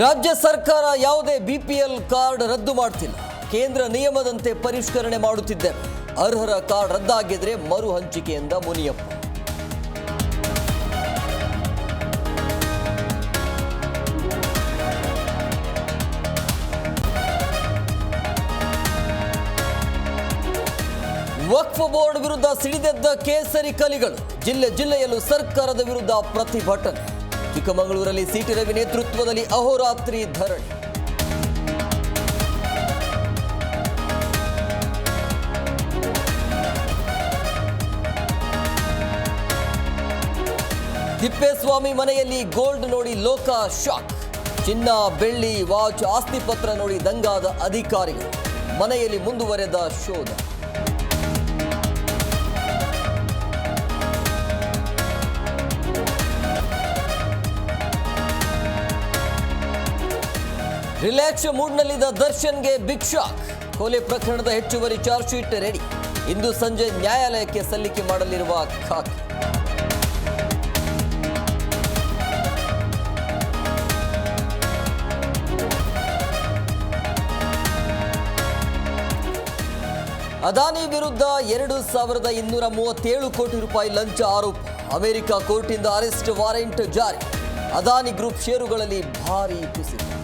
ರಾಜ್ಯ ಸರ್ಕಾರ ಯಾವುದೇ ಬಿಪಿಎಲ್ ಕಾರ್ಡ್ ರದ್ದು ಮಾಡ್ತಿಲ್ಲ. ಕೇಂದ್ರ ನಿಯಮದಂತೆ ಪರಿಷ್ಕರಣೆ ಮಾಡುತ್ತಿದ್ದೇವೆ. ಅರ್ಹರ ಕಾರ್ಡ್ ರದ್ದಾಗಿದ್ರೆ ಮರು ಹಂಚಿಕೆಯಿಂದ ಮುನಿಯಪ್ಪ. ವಕ್ಫ್ ಬೋರ್ಡ್ ವಿರುದ್ಧ ಸಿಡಿದೆದ್ದ ಕೇಸರಿ ಕಲಿಗಳು. ಜಿಲ್ಲೆಯಲ್ಲೂ ಸರ್ಕಾರದ ವಿರುದ್ಧ ಪ್ರತಿಭಟನೆ. ಚಿಕ್ಕಮಗಳೂರಲ್ಲಿ ಸಿಟಿ ರವಿ ನೇತೃತ್ವದಲ್ಲಿ ಅಹೋರಾತ್ರಿ ಧರಣಿ. ತಿಪ್ಪೇಸ್ವಾಮಿ ಮನೆಯಲ್ಲಿ ಗೋಲ್ಡ್ ನೋಡಿ ಲೋಕ ಶಾಕ್. ಚಿನ್ನ, ಬೆಳ್ಳಿ, ವಾಚ್, ಆಸ್ತಿ ಪತ್ರ ನೋಡಿ ದಂಗಾದ ಅಧಿಕಾರಿಗಳು. ಮನೆಯಲ್ಲಿ ಮುಂದುವರೆದ ಶೋಧ. ರಿಲ್ಯಾಕ್ಸ್ ಮೂಡ್ನಲ್ಲಿದ್ದ ದರ್ಶನ್ಗೆ ಬಿಗ್ ಶಾಕ್. ಕೊಲೆ ಪ್ರಕರಣದ ಹೆಚ್ಚುವರಿ ಚಾರ್ಜ್ ಶೀಟ್ ರೆಡಿ. ಇಂದು ಸಂಜೆ ನ್ಯಾಯಾಲಯಕ್ಕೆ ಸಲ್ಲಿಕೆ ಮಾಡಲಿರುವ ಖಾಕಿ. ಅದಾನಿ ವಿರುದ್ಧ 2,237 ಕೋಟಿ ರೂಪಾಯಿ ಲಂಚ ಆರೋಪ. ಅಮೆರಿಕ ಕೋರ್ಟಿಂದ ಅರೆಸ್ಟ್ ವಾರೆಂಟ್ ಜಾರಿ. ಅದಾನಿ ಗ್ರೂಪ್ ಷೇರುಗಳಲ್ಲಿ ಭಾರೀ ಕುಸಿತ.